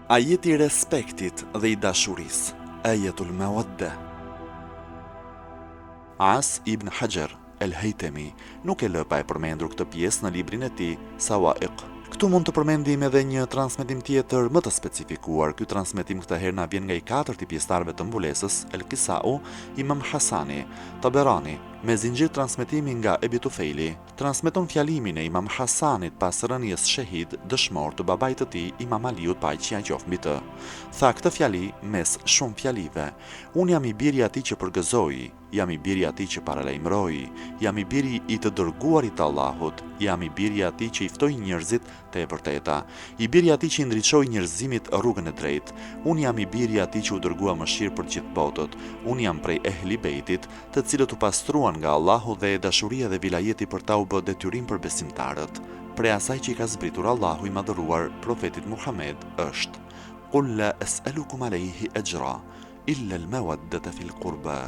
Ajeti i respektit dhe i dashurisë, ajetul mawadda. As ibn Hajar el-Haytami nuk e lë pa e përmendur këtë pjesë në librin e tij Sawa'iq. Këtu mund të përmendim edhe një transmetim tjetër më të specifikuar. Ky transmetim këtë herë na vjen nga i katërt i pjesëtarëve të mbulesës, El-Kisau, Imam Hasani, Taberani, me zinxhir transmetimi nga Ebi Tufejli, transmeton fjalimin e Imam Hasanit pas rënies shahid dëshmor të babait të tij, Imam Aliut, paqja qoftë mbi të. Tha këtë fjali mes shumë fjalive: unë jam i biri i atij që përgëzoi, jam i biri i atij që paralajmëroi, jam i biri i të dërguarit të Allahut, jam i biri i atij që i ftoi njerëzit te e vërteta, i biri i atij që i ndriçoi njerëzimit rrugën e drejtë, unë jam i biri i atij që u dërgua mëshirë për gjithë botët, unë jam prej ehli bejtit, të cilët u pastruan nga Allahu dhe dashuria dhe vilajeti për ta u bë detyrim për besimtarët. Prej asaj që i ka zbritur Allahu i madhëruar profetit Muhammed është: Qul la as'alukum alayhi ajra illa al-mawaddata fil qurba.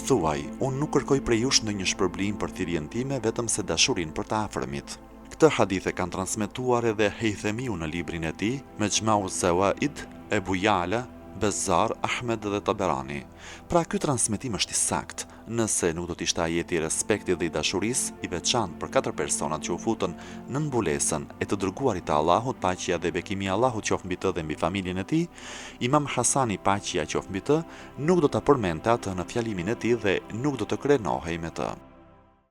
Thuaj, unë nuk kërkoj prej jush ndonjë shpërblim për thirrjen time, vetëm se dashurinë për të afërmit. Këtë hadith e kanë transmetuar edhe Haythamiu në librin e tij, Majma'u Zawaid, Ebu Ja'la, Bezzar, Ahmed dhe Taberani. Pra ky transmetim është i saktë, nëse nuk do të ishte ajeti i respektit dhe i dashurisë i veçantë për katër personat që u futën në mbulesën e të dërguarit të Allahut, paqja dhe bekimi i Allahut qoftë mbi të dhe mbi familjen e tij, Imam Hasani, paqja qoftë mbi të, nuk do ta përmendte atë në fjalimin e tij dhe nuk do të krenohej me të.